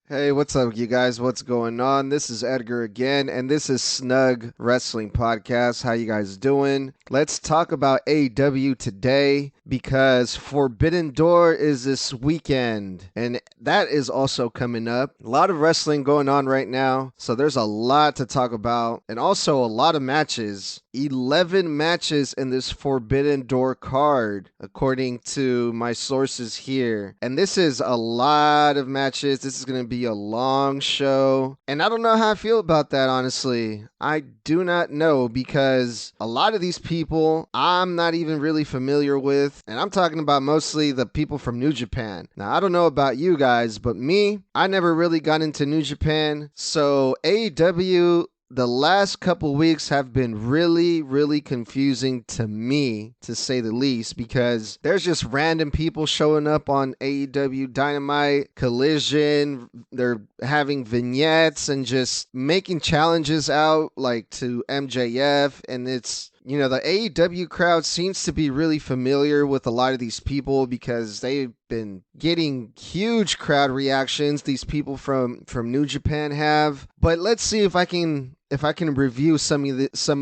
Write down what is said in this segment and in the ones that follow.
Hey, what's up, you guys? What's going on? This is Edgar again, and this is Snug Wrestling Podcast. How you guys doing? Let's talk about AEW today because Forbidden Door is this weekend, and that is also coming up. A lot of wrestling going on right now, so there's a lot to talk about, and also a lot of matches. 11 matches in this Forbidden Door card, according to my sources here. And this is a lot of matches. This is going to be a long show. And I don't know how I feel about that, honestly. I do not know because a lot of these people I'm not even really familiar with. And I'm talking about mostly the people from New Japan. Now, I don't know about you guys, but me, I never really got into New Japan. So AEW, the last couple weeks have been really confusing to me, to say the least, because there's just random people showing up on AEW Dynamite, Collision. They're having vignettes and just making challenges out like to MJF, and it's the AEW crowd seems to be really familiar with a lot of these people because they've been getting huge crowd reactions. These people from New Japan have. But let's see if I can review some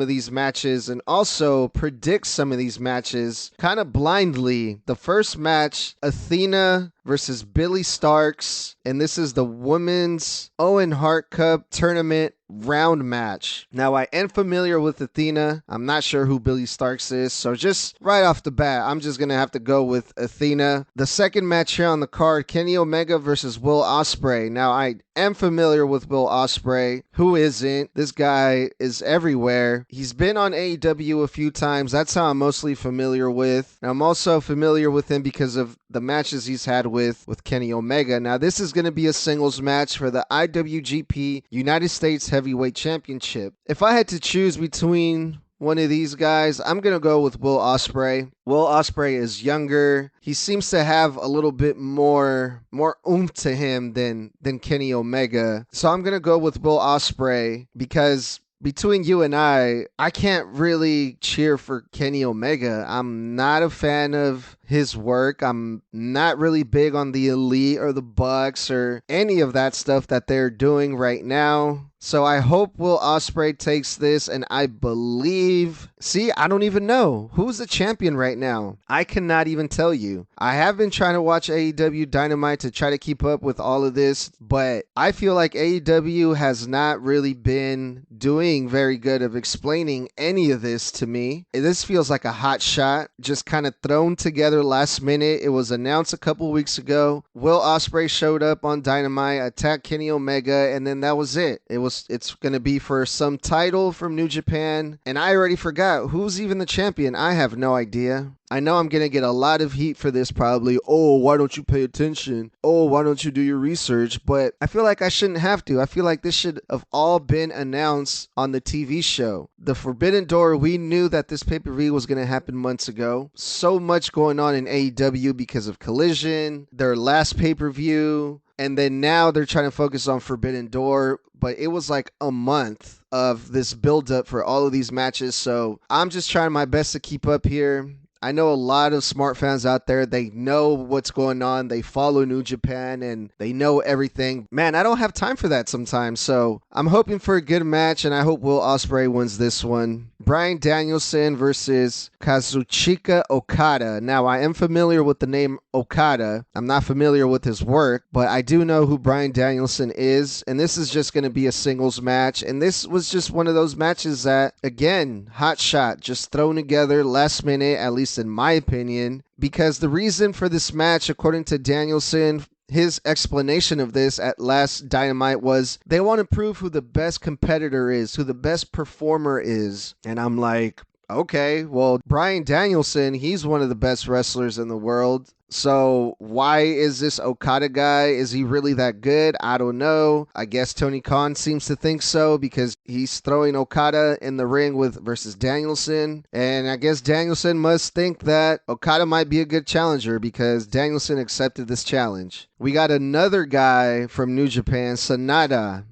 of these matches and also predict some of these matches kind of blindly. The first match, Athena versus Billy Starks, and this is the Women's Owen Hart Cup Tournament round match. Now, I am familiar with Athena. I'm not sure who Billy Starks is, so just right off the bat, I'm just gonna have to go with Athena. The second match here on the card, Kenny Omega versus Will Ospreay. Now, I am familiar with Will Ospreay. Who isn't? This guy is everywhere. He's been on AEW a few times. That's how I'm mostly familiar with. And I'm also familiar with him because of the matches he's had with Kenny Omega. Now, this is going to be a singles match for the IWGP United States Heavyweight Championship. If I had to choose between one of these guys, I'm going to go with Will Ospreay. Will Ospreay is younger. He seems to have a little bit more oomph to him than Kenny Omega. So I'm going to go with Will Ospreay because between you and I can't really cheer for Kenny Omega. I'm not a fan of his work. I'm not really big on the Elite or the Bucks or any of that stuff that they're doing right now. So I hope Will Ospreay takes this, and I believe... See, I don't even know. Who's the champion right now? I cannot even tell you. I have been trying to watch AEW Dynamite to try to keep up with all of this, but I feel like AEW has not really been doing very good of explaining any of this to me. This feels like a hot shot, just kind of thrown together last minute. It was announced a couple weeks ago. Will Ospreay showed up on Dynamite, attacked Kenny Omega, and then that was it. It's going to be for some title from New Japan, and I already forgot who's even the champion. I have no idea. I know I'm going to get a lot of heat for this probably. Oh, why don't you pay attention? Oh, why don't you do your research? But I feel like I shouldn't have to. I feel like this should have all been announced on the TV show. The Forbidden Door, we knew that this pay-per-view was going to happen months ago. So much going on in AEW because of Collision, their last pay-per-view, and then now they're trying to focus on Forbidden Door. But it was like a month of this build-up for all of these matches. So I'm just trying my best to keep up here. I know a lot of smart fans out there, they know what's going on, they follow New Japan, and they know everything. Man, I don't have time for that sometimes, so I'm hoping for a good match, and I hope Will Ospreay wins this one. Bryan Danielson versus Kazuchika Okada. Now, I am familiar with the name Okada. I'm not familiar with his work, but I do know who Bryan Danielson is, and this is just going to be a singles match, and this was just one of those matches that, again, hot shot, just thrown together last minute, at least in my opinion, because the reason for this match, according to Danielson, his explanation of this at last Dynamite was they want to prove who the best competitor is, who the best performer is. And I'm like, okay, well, Bryan Danielson, he's one of the best wrestlers in the world. So why is this Okada guy? Is he really that good? I don't know. I guess Tony Khan seems to think so because he's throwing Okada in the ring versus Danielson. And I guess Danielson must think that Okada might be a good challenger because Danielson accepted this challenge. We got another guy from New Japan, Sanada.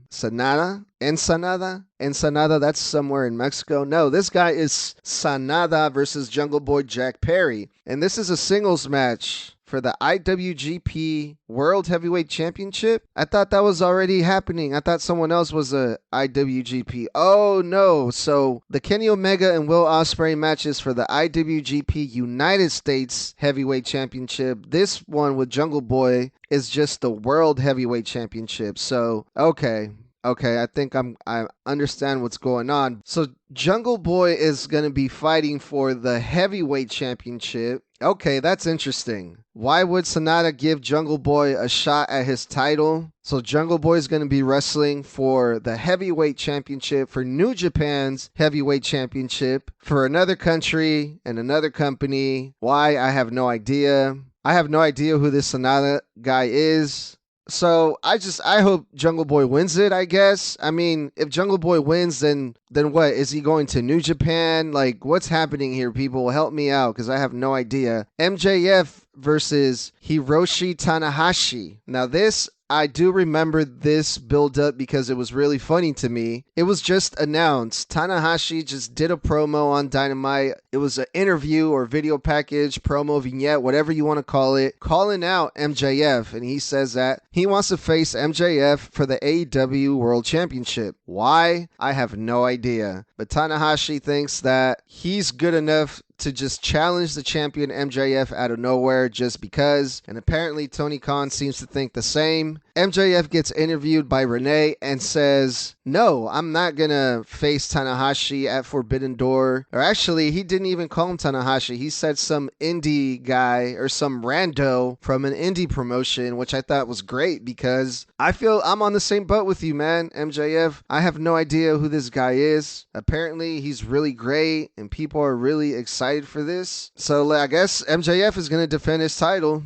Ensenada, that's somewhere in Mexico. No, this guy is Sanada versus Jungle Boy Jack Perry. And this is a singles match for the IWGP World Heavyweight Championship? I thought that was already happening. I thought someone else was a IWGP. Oh no. So the Kenny Omega and Will Ospreay matches for the IWGP United States Heavyweight Championship. This one with Jungle Boy is just the World Heavyweight Championship. So, okay, I think I understand what's going on. So Jungle Boy is going to be fighting for the Heavyweight Championship. Okay, that's interesting. Why would Sonata give Jungle Boy a shot at his title? So Jungle Boy is going to be wrestling for the Heavyweight Championship, for New Japan's Heavyweight Championship, for another country and another company. Why? I have no idea. I have no idea who this Sonata guy is. So I hope Jungle Boy wins it, I guess. I mean, if Jungle Boy wins, then what? Is he going to New Japan? Like, what's happening here, people? Help me out, because I have no idea. MJF versus Hiroshi Tanahashi. Now this, I do remember this build-up because it was really funny to me. It was just announced. Tanahashi just did a promo on Dynamite. It was an interview or video package, promo, vignette, whatever you want to call it, calling out MJF. And he says that he wants to face MJF for the AEW World Championship. Why? I have no idea. But Tanahashi thinks that he's good enough to just challenge the champion MJF out of nowhere just because. And apparently Tony Khan seems to think the same. MJF gets interviewed by Renee and says, no, I'm not going to face Tanahashi at Forbidden Door. Or actually, he didn't even call him Tanahashi. He said some indie guy or some rando from an indie promotion, which I thought was great because I feel I'm on the same boat with you, man, MJF. I have no idea who this guy is. Apparently, he's really great and people are really excited for this. So I guess MJF is going to defend his title.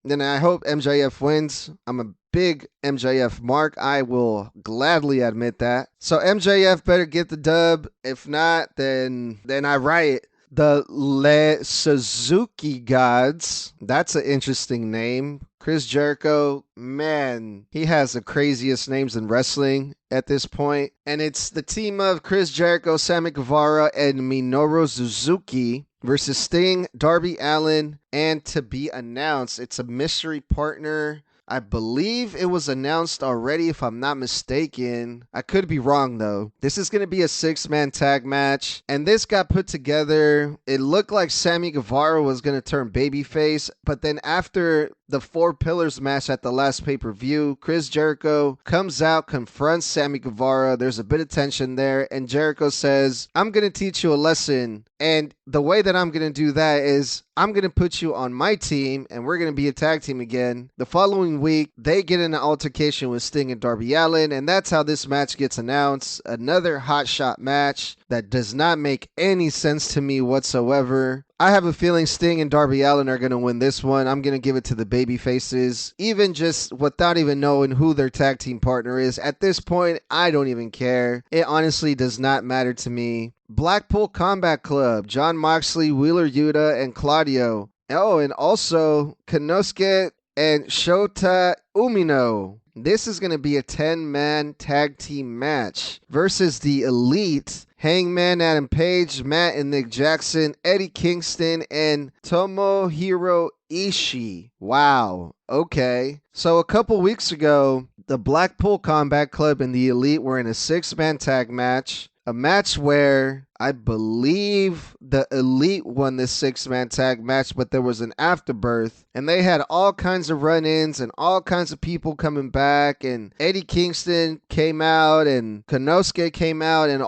Then I hope MJF wins. I'm a big MJF mark. I will gladly admit that. So MJF better get the dub. If not, then I riot. The Le Suzuki Gods. That's an interesting name. Chris Jericho, man, he has the craziest names in wrestling at this point. And it's the team of Chris Jericho, Sammy Guevara, and Minoru Suzuki versus Sting, Darby Allin, and to be announced, it's a mystery partner. I believe it was announced already, if I'm not mistaken. I could be wrong, though. This is going to be a 6-man tag match, and this got put together. It looked like Sammy Guevara was going to turn babyface, but then after the 4 Pillars match at the last pay-per-view, Chris Jericho comes out, confronts Sammy Guevara. There's a bit of tension there, and Jericho says, I'm going to teach you a lesson, and the way that I'm going to do that is I'm going to put you on my team, and we're going to be a tag team again. The following week, they get in an altercation with Sting and Darby Allin, and that's how this match gets announced. Another hot shot match that does not make any sense to me whatsoever. I have a feeling Sting and Darby Allin are going to win this one. I'm going to give it to the baby faces, even just without even knowing who their tag team partner is. At this point, I don't even care. It honestly does not matter to me. Blackpool Combat Club, Jon Moxley, Wheeler Yuta, and Claudio. Oh, and also Konosuke and Shota Umino. This is going to be a 10-man tag team match versus the Elite. Hangman Adam Page, Matt and Nick Jackson, Eddie Kingston, and Tomohiro Ishii. Wow. Okay. So a couple weeks ago, the Blackpool Combat Club and the Elite were in a 6-man tag match. A match where I believe the Elite won this 6-man tag match, but there was an afterbirth, and they had all kinds of run-ins and all kinds of people coming back, and Eddie Kingston came out, and Konosuke came out, and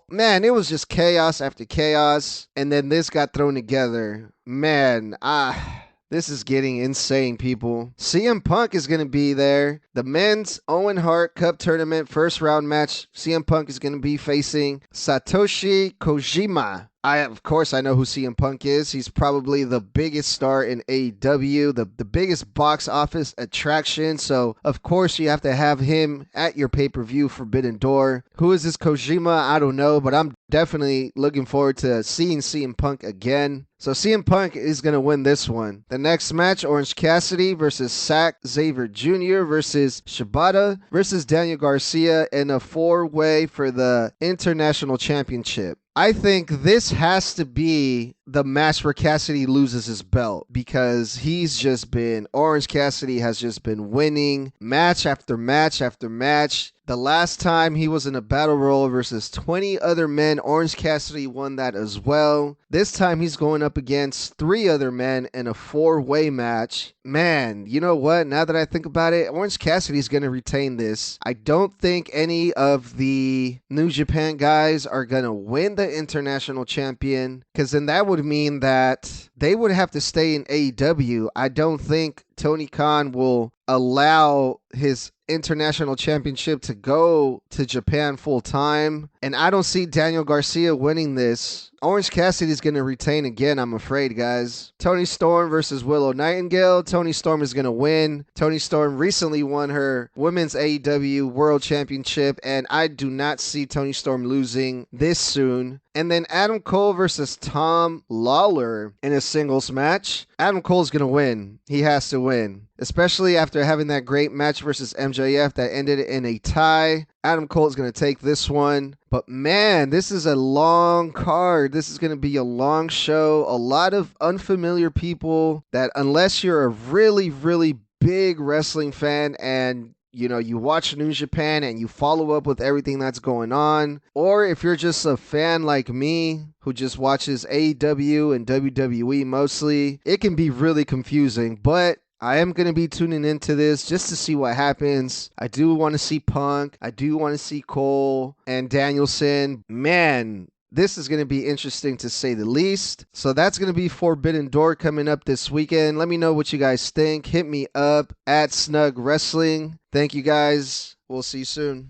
man, it was just chaos after chaos, and then this got thrown together. Man, this is getting insane, people. CM Punk is going to be there. The men's Owen Hart Cup Tournament first round match. CM Punk is going to be facing Satoshi Kojima. Of course, I know who CM Punk is. He's probably the biggest star in AEW, the biggest box office attraction. So, of course, you have to have him at your pay-per-view Forbidden Door. Who is this Kojima? I don't know, but I'm definitely looking forward to seeing CM Punk again. So CM Punk is going to win this one. The next match, Orange Cassidy versus Zack Xavier Jr. versus Shibata versus Daniel Garcia in a 4-way for the International Championship. I think this has to be the match where Cassidy loses his belt, because Orange Cassidy has just been winning match after match after match. The last time he was in a battle royal versus 20 other men, Orange Cassidy won that as well. This time he's going up against 3 other men in a 4-way match. Man, you know what? Now that I think about it, Orange Cassidy's going to retain this. I don't think any of the New Japan guys are going to win the international champion, because then that would mean that they would have to stay in AEW. I don't think Tony Khan will allow his international championship to go to Japan full time. And I don't see Daniel Garcia winning this. Orange Cassidy is going to retain again, I'm afraid, guys. Toni Storm versus Willow Nightingale. Toni Storm is going to win. Toni Storm recently won her Women's AEW World Championship, and I do not see Toni Storm losing this soon. And then Adam Cole versus Tom Lawler in a singles match. Adam Cole's going to win. He has to win, especially after having that great match versus MJF that ended in a tie. Adam Cole is going to take this one. But man, this is a long card. This is going to be a long show. A lot of unfamiliar people that, unless you're a really, really big wrestling fan and you watch New Japan and you follow up with everything that's going on, or if you're just a fan like me who just watches AEW and WWE mostly, it can be really confusing. But I am going to be tuning into this just to see what happens. I do want to see Punk. I do want to see Cole and Danielson. Man, this is going to be interesting to say the least. So that's going to be Forbidden Door coming up this weekend. Let me know what you guys think. Hit me up at Snug Wrestling. Thank you guys. We'll see you soon.